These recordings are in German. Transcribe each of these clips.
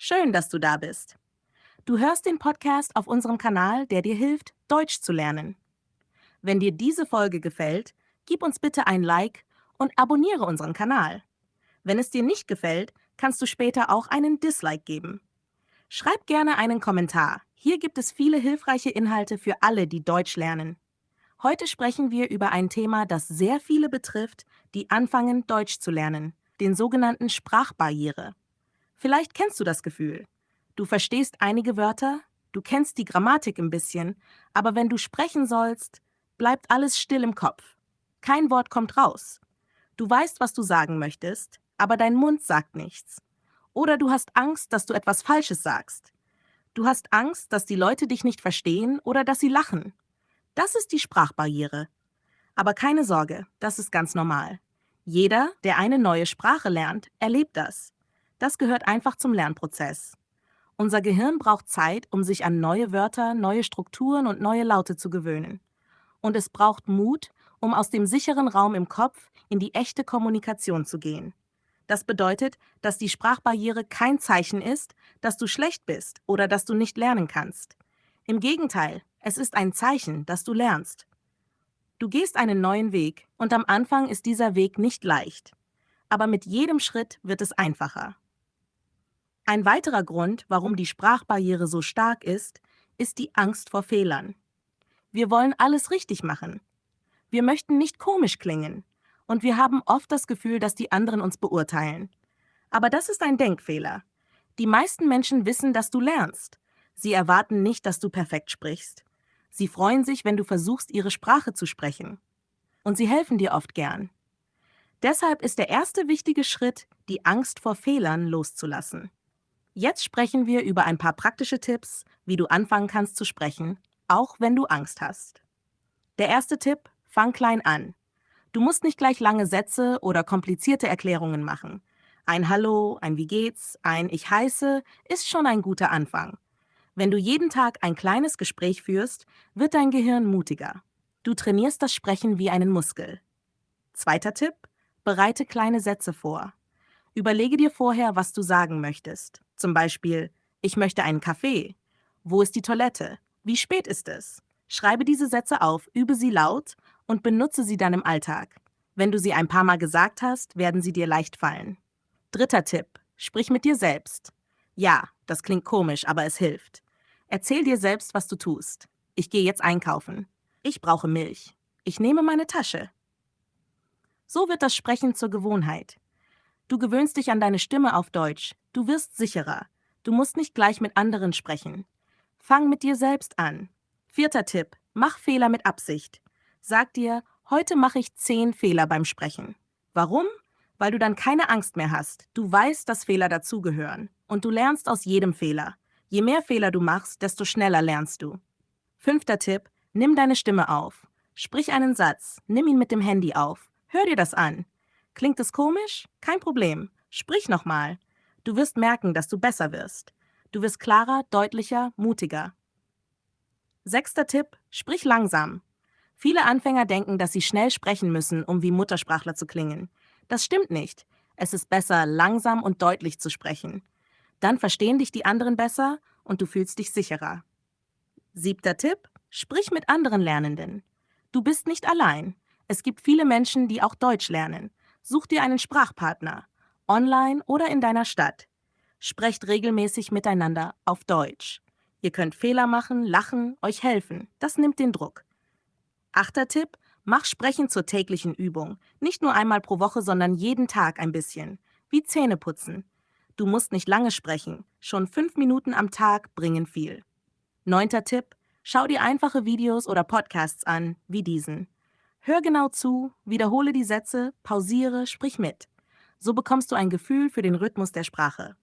Schön, dass du da bist. Du hörst den Podcast auf unserem Kanal, der dir hilft, Deutsch zu lernen. Wenn dir diese Folge gefällt, gib uns bitte ein Like und abonniere unseren Kanal. Wenn es dir nicht gefällt, kannst du später auch einen Dislike geben. Schreib gerne einen Kommentar. Hier gibt es viele hilfreiche Inhalte für alle, die Deutsch lernen. Heute sprechen wir über ein Thema, das sehr viele betrifft, die anfangen, Deutsch zu lernen, den sogenannten Sprachbarriere. Vielleicht kennst du das Gefühl. Du verstehst einige Wörter, du kennst die Grammatik ein bisschen, aber wenn du sprechen sollst, bleibt alles still im Kopf. Kein Wort kommt raus. Du weißt, was du sagen möchtest, aber dein Mund sagt nichts. Oder du hast Angst, dass du etwas Falsches sagst. Du hast Angst, dass die Leute dich nicht verstehen oder dass sie lachen. Das ist die Sprachbarriere. Aber keine Sorge, das ist ganz normal. Jeder, der eine neue Sprache lernt, erlebt das. Das gehört einfach zum Lernprozess. Unser Gehirn braucht Zeit, um sich an neue Wörter, neue Strukturen und neue Laute zu gewöhnen. Und es braucht Mut, um aus dem sicheren Raum im Kopf in die echte Kommunikation zu gehen. Das bedeutet, dass die Sprachbarriere kein Zeichen ist, dass du schlecht bist oder dass du nicht lernen kannst. Im Gegenteil, es ist ein Zeichen, dass du lernst. Du gehst einen neuen Weg und am Anfang ist dieser Weg nicht leicht. Aber mit jedem Schritt wird es einfacher. Ein weiterer Grund, warum die Sprachbarriere so stark ist die Angst vor Fehlern. Wir wollen alles richtig machen. Wir möchten nicht komisch klingen. Und wir haben oft das Gefühl, dass die anderen uns beurteilen. Aber das ist ein Denkfehler. Die meisten Menschen wissen, dass du lernst. Sie erwarten nicht, dass du perfekt sprichst. Sie freuen sich, wenn du versuchst, ihre Sprache zu sprechen. Und sie helfen dir oft gern. Deshalb ist der erste wichtige Schritt, die Angst vor Fehlern loszulassen. Jetzt sprechen wir über ein paar praktische Tipps, wie du anfangen kannst zu sprechen, auch wenn du Angst hast. Der erste Tipp: Fang klein an. Du musst nicht gleich lange Sätze oder komplizierte Erklärungen machen. Ein Hallo, ein Wie geht's, ein Ich heiße ist schon ein guter Anfang. Wenn du jeden Tag ein kleines Gespräch führst, wird dein Gehirn mutiger. Du trainierst das Sprechen wie einen Muskel. Zweiter Tipp: Bereite kleine Sätze vor. Überlege dir vorher, was du sagen möchtest. Zum Beispiel: Ich möchte einen Kaffee. Wo ist die Toilette? Wie spät ist es? Schreibe diese Sätze auf, übe sie laut und benutze sie dann im Alltag. Wenn du sie ein paar Mal gesagt hast, werden sie dir leicht fallen. Dritter Tipp: Sprich mit dir selbst. Ja, das klingt komisch, aber es hilft. Erzähl dir selbst, was du tust. Ich gehe jetzt einkaufen. Ich brauche Milch. Ich nehme meine Tasche. So wird das Sprechen zur Gewohnheit. Du gewöhnst dich an deine Stimme auf Deutsch. Du wirst sicherer. Du musst nicht gleich mit anderen sprechen. Fang mit dir selbst an. Vierter Tipp: Mach Fehler mit Absicht. Sag dir: Heute mache ich 10 Fehler beim Sprechen. Warum? Weil du dann keine Angst mehr hast. Du weißt, dass Fehler dazugehören. Und du lernst aus jedem Fehler. Je mehr Fehler du machst, desto schneller lernst du. Fünfter Tipp: Nimm deine Stimme auf. Sprich einen Satz. Nimm ihn mit dem Handy auf. Hör dir das an. Klingt es komisch? Kein Problem. Sprich nochmal. Du wirst merken, dass du besser wirst. Du wirst klarer, deutlicher, mutiger. Sechster Tipp: Sprich langsam. Viele Anfänger denken, dass sie schnell sprechen müssen, um wie Muttersprachler zu klingen. Das stimmt nicht. Es ist besser, langsam und deutlich zu sprechen. Dann verstehen dich die anderen besser und du fühlst dich sicherer. Siebter Tipp: Sprich mit anderen Lernenden. Du bist nicht allein. Es gibt viele Menschen, die auch Deutsch lernen. Such dir einen Sprachpartner, online oder in deiner Stadt. Sprecht regelmäßig miteinander auf Deutsch. Ihr könnt Fehler machen, lachen, euch helfen. Das nimmt den Druck. Achter Tipp: Mach Sprechen zur täglichen Übung. Nicht nur einmal pro Woche, sondern jeden Tag ein bisschen. Wie Zähneputzen. Du musst nicht lange sprechen. Schon 5 Minuten am Tag bringen viel. Neunter Tipp: Schau dir einfache Videos oder Podcasts an, wie diesen. Hör genau zu, wiederhole die Sätze, pausiere, sprich mit. So bekommst du ein Gefühl für den Rhythmus der Sprache.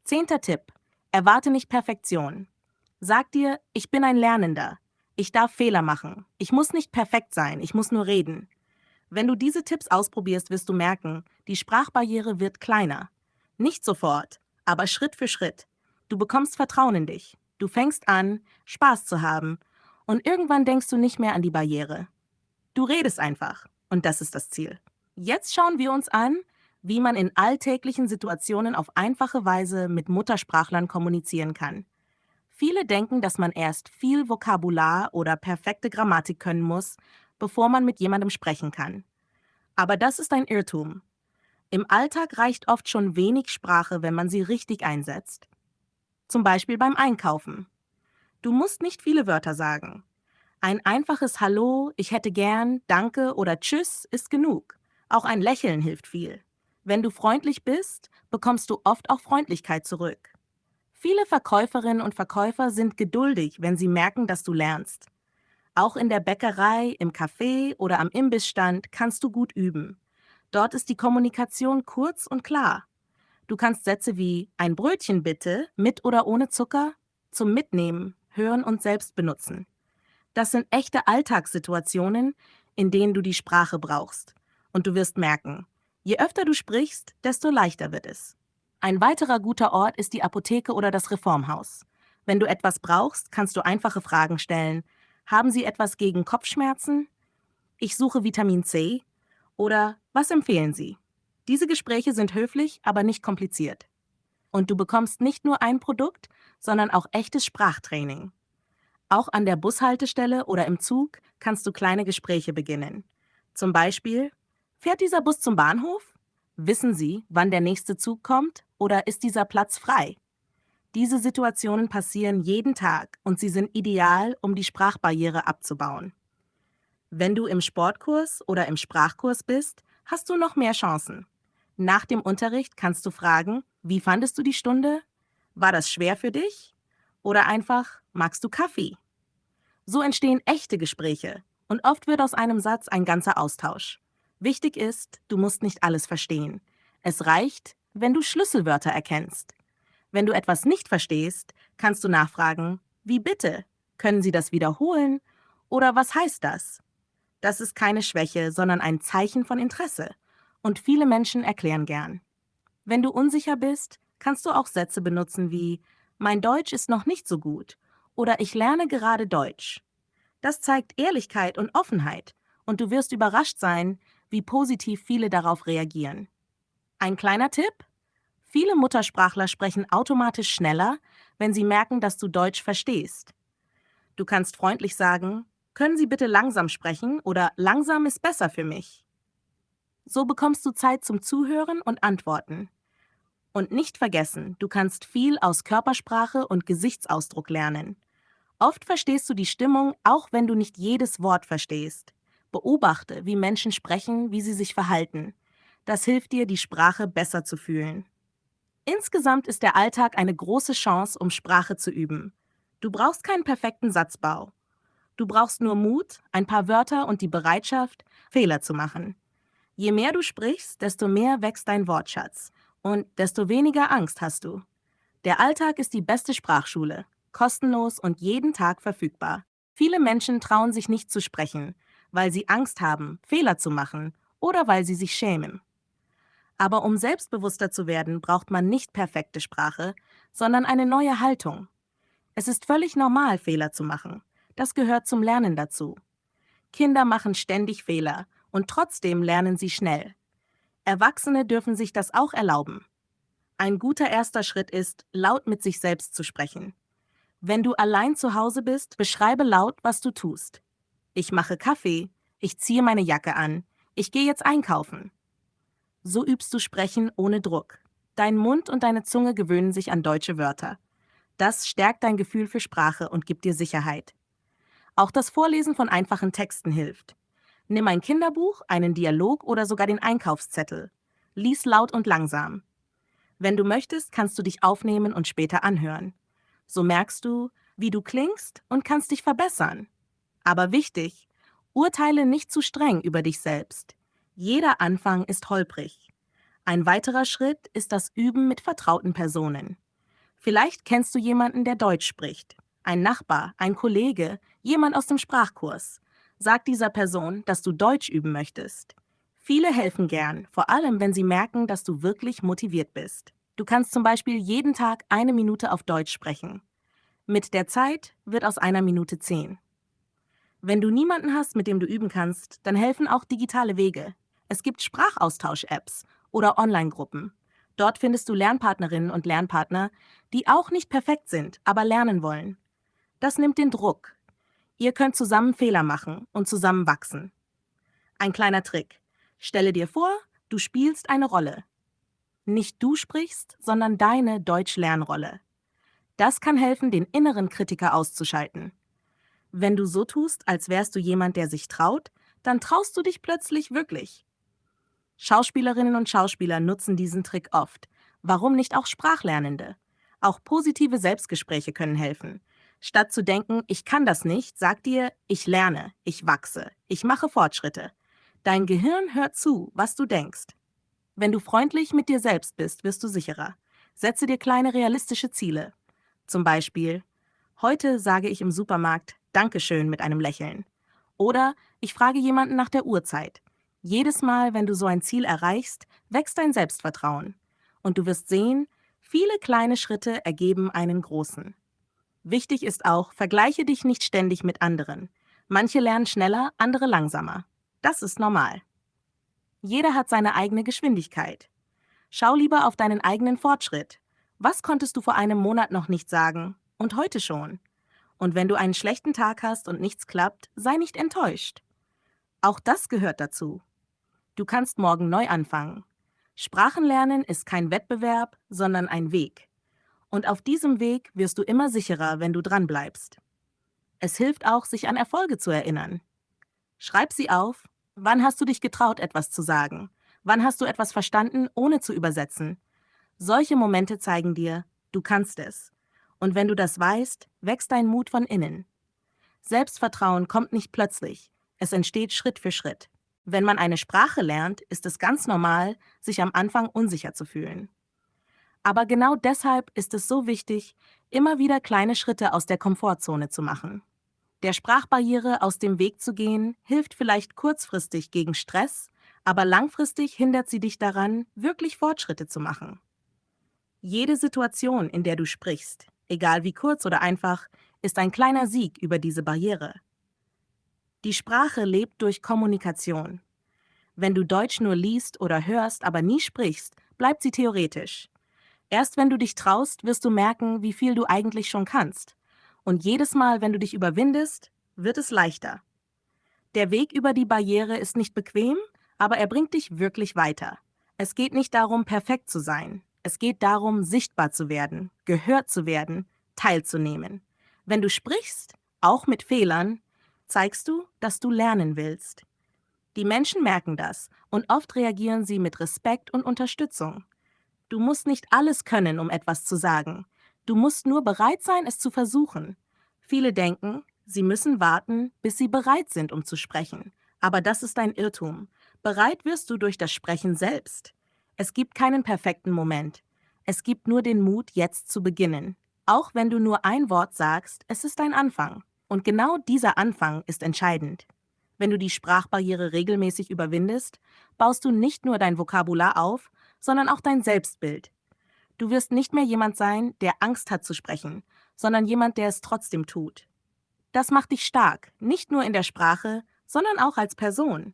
Zehnter Tipp: Erwarte nicht Perfektion. Sag dir: Ich bin ein Lernender. Ich darf Fehler machen. Ich muss nicht perfekt sein, ich muss nur reden. Wenn du diese Tipps ausprobierst, wirst du merken, die Sprachbarriere wird kleiner. Nicht sofort, aber Schritt für Schritt. Du bekommst Vertrauen in dich. Du fängst an, Spaß zu haben. Und irgendwann denkst du nicht mehr an die Barriere. Du redest einfach. Und das ist das Ziel. Jetzt schauen wir uns an, wie man in alltäglichen Situationen auf einfache Weise mit Muttersprachlern kommunizieren kann. Viele denken, dass man erst viel Vokabular oder perfekte Grammatik können muss, bevor man mit jemandem sprechen kann. Aber das ist ein Irrtum. Im Alltag reicht oft schon wenig Sprache, wenn man sie richtig einsetzt. Zum Beispiel beim Einkaufen. Du musst nicht viele Wörter sagen. Ein einfaches Hallo, ich hätte gern, danke oder Tschüss ist genug. Auch ein Lächeln hilft viel. Wenn du freundlich bist, bekommst du oft auch Freundlichkeit zurück. Viele Verkäuferinnen und Verkäufer sind geduldig, wenn sie merken, dass du lernst. Auch in der Bäckerei, im Café oder am Imbissstand kannst du gut üben. Dort ist die Kommunikation kurz und klar. Du kannst Sätze wie ein Brötchen bitte, mit oder ohne Zucker, zum Mitnehmen, Hören und Selbst benutzen. Das sind echte Alltagssituationen, in denen du die Sprache brauchst. Und du wirst merken, je öfter du sprichst, desto leichter wird es. Ein weiterer guter Ort ist die Apotheke oder das Reformhaus. Wenn du etwas brauchst, kannst du einfache Fragen stellen. Haben Sie etwas gegen Kopfschmerzen? Ich suche Vitamin C. Oder was empfehlen Sie? Diese Gespräche sind höflich, aber nicht kompliziert. Und du bekommst nicht nur ein Produkt, sondern auch echtes Sprachtraining. Auch an der Bushaltestelle oder im Zug kannst du kleine Gespräche beginnen. Zum Beispiel, fährt dieser Bus zum Bahnhof? Wissen Sie, wann der nächste Zug kommt? Oder ist dieser Platz frei? Diese Situationen passieren jeden Tag und sie sind ideal, um die Sprachbarriere abzubauen. Wenn du im Sportkurs oder im Sprachkurs bist, hast du noch mehr Chancen. Nach dem Unterricht kannst du fragen, wie fandest du die Stunde? War das schwer für dich? Oder einfach, magst du Kaffee? So entstehen echte Gespräche und oft wird aus einem Satz ein ganzer Austausch. Wichtig ist, du musst nicht alles verstehen. Es reicht, wenn du Schlüsselwörter erkennst. Wenn du etwas nicht verstehst, kannst du nachfragen, wie bitte? Können Sie das wiederholen? Oder was heißt das? Das ist keine Schwäche, sondern ein Zeichen von Interesse. Und viele Menschen erklären gern. Wenn du unsicher bist, kannst du auch Sätze benutzen wie mein Deutsch ist noch nicht so gut oder ich lerne gerade Deutsch. Das zeigt Ehrlichkeit und Offenheit und du wirst überrascht sein, wie positiv viele darauf reagieren. Ein kleiner Tipp? Viele Muttersprachler sprechen automatisch schneller, wenn sie merken, dass du Deutsch verstehst. Du kannst freundlich sagen, können Sie bitte langsam sprechen oder langsam ist besser für mich. So bekommst du Zeit zum Zuhören und Antworten. Und nicht vergessen, du kannst viel aus Körpersprache und Gesichtsausdruck lernen. Oft verstehst du die Stimmung, auch wenn du nicht jedes Wort verstehst. Beobachte, wie Menschen sprechen, wie sie sich verhalten. Das hilft dir, die Sprache besser zu fühlen. Insgesamt ist der Alltag eine große Chance, um Sprache zu üben. Du brauchst keinen perfekten Satzbau. Du brauchst nur Mut, ein paar Wörter und die Bereitschaft, Fehler zu machen. Je mehr du sprichst, desto mehr wächst dein Wortschatz und desto weniger Angst hast du. Der Alltag ist die beste Sprachschule, kostenlos und jeden Tag verfügbar. Viele Menschen trauen sich nicht zu sprechen, weil sie Angst haben, Fehler zu machen oder weil sie sich schämen. Aber um selbstbewusster zu werden, braucht man nicht perfekte Sprache, sondern eine neue Haltung. Es ist völlig normal, Fehler zu machen. Das gehört zum Lernen dazu. Kinder machen ständig Fehler und trotzdem lernen sie schnell. Erwachsene dürfen sich das auch erlauben. Ein guter erster Schritt ist, laut mit sich selbst zu sprechen. Wenn du allein zu Hause bist, beschreibe laut, was du tust. Ich mache Kaffee, ich ziehe meine Jacke an, ich gehe jetzt einkaufen. So übst du Sprechen ohne Druck. Dein Mund und deine Zunge gewöhnen sich an deutsche Wörter. Das stärkt dein Gefühl für Sprache und gibt dir Sicherheit. Auch das Vorlesen von einfachen Texten hilft. Nimm ein Kinderbuch, einen Dialog oder sogar den Einkaufszettel. Lies laut und langsam. Wenn du möchtest, kannst du dich aufnehmen und später anhören. So merkst du, wie du klingst und kannst dich verbessern. Aber wichtig, urteile nicht zu streng über dich selbst. Jeder Anfang ist holprig. Ein weiterer Schritt ist das Üben mit vertrauten Personen. Vielleicht kennst du jemanden, der Deutsch spricht. Ein Nachbar, ein Kollege, jemand aus dem Sprachkurs. Sag dieser Person, dass du Deutsch üben möchtest. Viele helfen gern, vor allem wenn sie merken, dass du wirklich motiviert bist. Du kannst zum Beispiel jeden Tag 1 Minute auf Deutsch sprechen. Mit der Zeit wird aus 1 Minute 10. Wenn du niemanden hast, mit dem du üben kannst, dann helfen auch digitale Wege. Es gibt Sprachaustausch-Apps oder Online-Gruppen. Dort findest du Lernpartnerinnen und Lernpartner, die auch nicht perfekt sind, aber lernen wollen. Das nimmt den Druck. Ihr könnt zusammen Fehler machen und zusammen wachsen. Ein kleiner Trick. Stelle dir vor, du spielst eine Rolle. Nicht du sprichst, sondern deine Deutsch-Lernrolle. Das kann helfen, den inneren Kritiker auszuschalten. Wenn du so tust, als wärst du jemand, der sich traut, dann traust du dich plötzlich wirklich. Schauspielerinnen und Schauspieler nutzen diesen Trick oft. Warum nicht auch Sprachlernende? Auch positive Selbstgespräche können helfen. Statt zu denken, ich kann das nicht, sag dir, ich lerne, ich wachse, ich mache Fortschritte. Dein Gehirn hört zu, was du denkst. Wenn du freundlich mit dir selbst bist, wirst du sicherer. Setze dir kleine realistische Ziele. Zum Beispiel, heute sage ich im Supermarkt Dankeschön mit einem Lächeln. Oder ich frage jemanden nach der Uhrzeit. Jedes Mal, wenn du so ein Ziel erreichst, wächst dein Selbstvertrauen. Und du wirst sehen, viele kleine Schritte ergeben einen großen. Wichtig ist auch, vergleiche dich nicht ständig mit anderen. Manche lernen schneller, andere langsamer. Das ist normal. Jeder hat seine eigene Geschwindigkeit. Schau lieber auf deinen eigenen Fortschritt. Was konntest du vor einem Monat noch nicht sagen und heute schon? Und wenn du einen schlechten Tag hast und nichts klappt, sei nicht enttäuscht. Auch das gehört dazu. Du kannst morgen neu anfangen. Sprachenlernen ist kein Wettbewerb, sondern ein Weg. Und auf diesem Weg wirst du immer sicherer, wenn du dranbleibst. Es hilft auch, sich an Erfolge zu erinnern. Schreib sie auf. Wann hast du dich getraut, etwas zu sagen? Wann hast du etwas verstanden, ohne zu übersetzen? Solche Momente zeigen dir, du kannst es. Und wenn du das weißt, wächst dein Mut von innen. Selbstvertrauen kommt nicht plötzlich. Es entsteht Schritt für Schritt. Wenn man eine Sprache lernt, ist es ganz normal, sich am Anfang unsicher zu fühlen. Aber genau deshalb ist es so wichtig, immer wieder kleine Schritte aus der Komfortzone zu machen. Der Sprachbarriere aus dem Weg zu gehen, hilft vielleicht kurzfristig gegen Stress, aber langfristig hindert sie dich daran, wirklich Fortschritte zu machen. Jede Situation, in der du sprichst, egal wie kurz oder einfach, ist ein kleiner Sieg über diese Barriere. Die Sprache lebt durch Kommunikation. Wenn du Deutsch nur liest oder hörst, aber nie sprichst, bleibt sie theoretisch. Erst wenn du dich traust, wirst du merken, wie viel du eigentlich schon kannst. Und jedes Mal, wenn du dich überwindest, wird es leichter. Der Weg über die Barriere ist nicht bequem, aber er bringt dich wirklich weiter. Es geht nicht darum, perfekt zu sein. Es geht darum, sichtbar zu werden, gehört zu werden, teilzunehmen. Wenn du sprichst, auch mit Fehlern, zeigst du, dass du lernen willst. Die Menschen merken das und oft reagieren sie mit Respekt und Unterstützung. Du musst nicht alles können, um etwas zu sagen. Du musst nur bereit sein, es zu versuchen. Viele denken, sie müssen warten, bis sie bereit sind, um zu sprechen. Aber das ist ein Irrtum. Bereit wirst du durch das Sprechen selbst. Es gibt keinen perfekten Moment. Es gibt nur den Mut, jetzt zu beginnen. Auch wenn du nur ein Wort sagst, es ist ein Anfang. Und genau dieser Anfang ist entscheidend. Wenn du die Sprachbarriere regelmäßig überwindest, baust du nicht nur dein Vokabular auf, sondern auch dein Selbstbild. Du wirst nicht mehr jemand sein, der Angst hat zu sprechen, sondern jemand, der es trotzdem tut. Das macht dich stark, nicht nur in der Sprache, sondern auch als Person.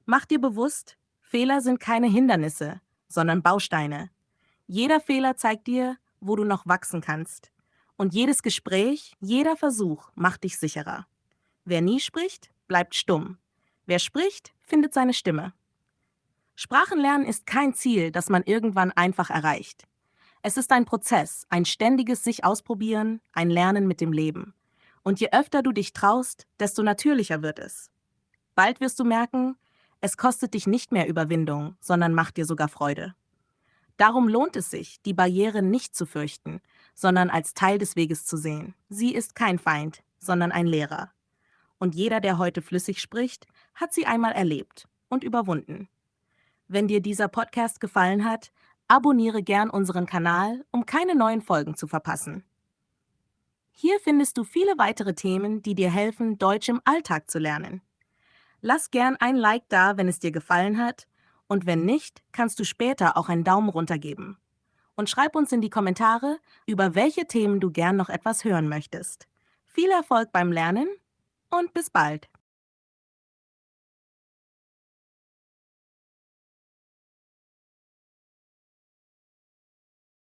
Mach dir bewusst, Fehler sind keine Hindernisse, sondern Bausteine. Jeder Fehler zeigt dir, wo du noch wachsen kannst. Und jedes Gespräch, jeder Versuch macht dich sicherer. Wer nie spricht, bleibt stumm. Wer spricht, findet seine Stimme. Sprachenlernen ist kein Ziel, das man irgendwann einfach erreicht. Es ist ein Prozess, ein ständiges sich ausprobieren, ein Lernen mit dem Leben. Und je öfter du dich traust, desto natürlicher wird es. Bald wirst du merken, es kostet dich nicht mehr Überwindung, sondern macht dir sogar Freude. Darum lohnt es sich, die Barriere nicht zu fürchten, sondern als Teil des Weges zu sehen. Sie ist kein Feind, sondern ein Lehrer. Und jeder, der heute flüssig spricht, hat sie einmal erlebt und überwunden. Wenn dir dieser Podcast gefallen hat, abonniere gern unseren Kanal, um keine neuen Folgen zu verpassen. Hier findest du viele weitere Themen, die dir helfen, Deutsch im Alltag zu lernen. Lass gern ein Like da, wenn es dir gefallen hat, und wenn nicht, kannst du später auch einen Daumen runter geben. Und schreib uns in die Kommentare, über welche Themen du gern noch etwas hören möchtest. Viel Erfolg beim Lernen und bis bald!